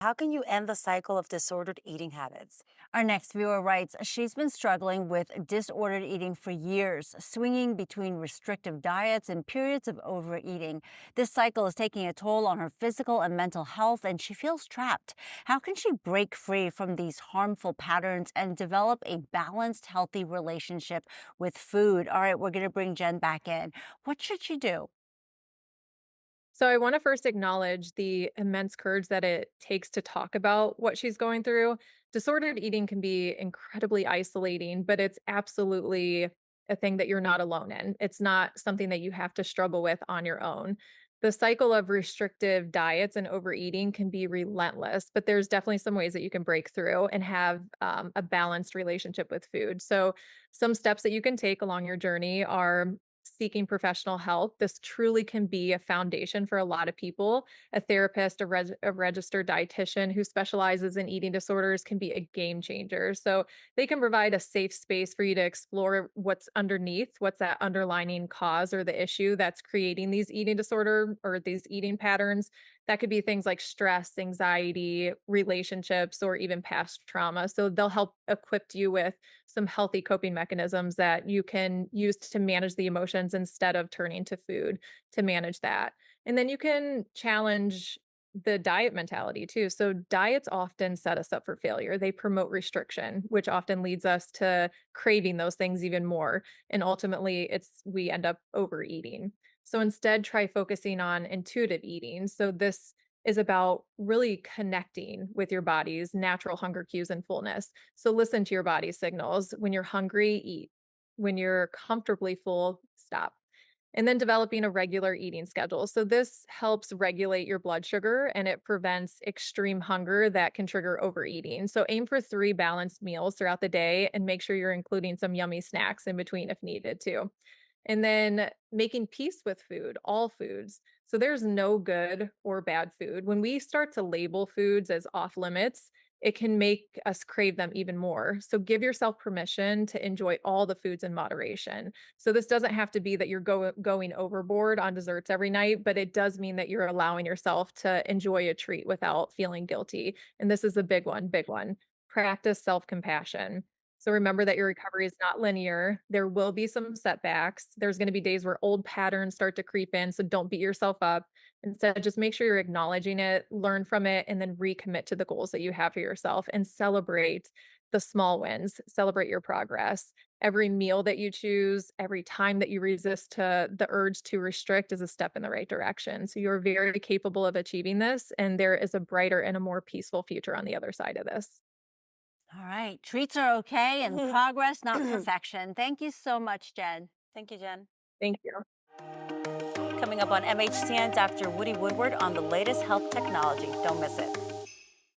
How can you end the cycle of disordered eating habits? Our next viewer writes, she's been struggling with disordered eating for years, swinging between restrictive diets and periods of overeating. This cycle is taking a toll on her physical and mental health, and she feels trapped. How can she break free from these harmful patterns and develop a balanced, healthy relationship with food? All right, we're going to bring Jen back in. What should she do? So I want to first acknowledge the immense courage that it takes to talk about what she's going through. Disordered eating can be incredibly isolating, but it's absolutely a thing that you're not alone in. It's not something that you have to struggle with on your own. The cycle of restrictive diets and overeating can be relentless, but there's definitely some ways that you can break through and have a balanced relationship with food. So, some steps that you can take along your journey are seeking professional help. This truly can be a foundation for a lot of people. A therapist, a registered dietitian who specializes in eating disorders can be a game changer. So they can provide a safe space for you to explore what's underneath, what's that underlining cause or the issue that's creating these eating disorder or these eating patterns. That could be things like stress, anxiety, relationships, or even past trauma. So they'll help equip you with some healthy coping mechanisms that you can use to manage the emotions instead of turning to food to manage that. And then you can challenge the diet mentality too. So diets often set us up for failure. They promote restriction, which often leads us to craving those things even more. And ultimately it's we end up overeating. So instead try focusing on intuitive eating. So this is about really connecting with your body's natural hunger cues and fullness. So listen to your body's signals. When you're hungry, eat. When you're comfortably full, stop. And then developing a regular eating schedule. So this helps regulate your blood sugar and it prevents extreme hunger that can trigger overeating. So aim for 3 balanced meals throughout the day and make sure you're including some yummy snacks in between if needed too. And then making peace with food, all foods. So there's no good or bad food. When we start to label foods as off limits, it can make us crave them even more. So give yourself permission to enjoy all the foods in moderation. So this doesn't have to be that you're going overboard on desserts every night, but it does mean that you're allowing yourself to enjoy a treat without feeling guilty. And this is a big one, big one. Practice self-compassion. So remember that your recovery is not linear. There will be some setbacks. There's going to be days where old patterns start to creep in. So don't beat yourself up. Instead, just make sure you're acknowledging it, learn from it, and then recommit to the goals that you have for yourself and celebrate the small wins, celebrate your progress. Every meal that you choose, every time that you resist to the urge to restrict is a step in the right direction. So you're very capable of achieving this, and there is a brighter and a more peaceful future on the other side of this. All right, treats are okay and progress, not perfection. Thank you so much, Jen. Thank you, Jen. Thank you. Coming up on MHTN, Dr. Woody Woodward on the latest health technology. Don't miss it.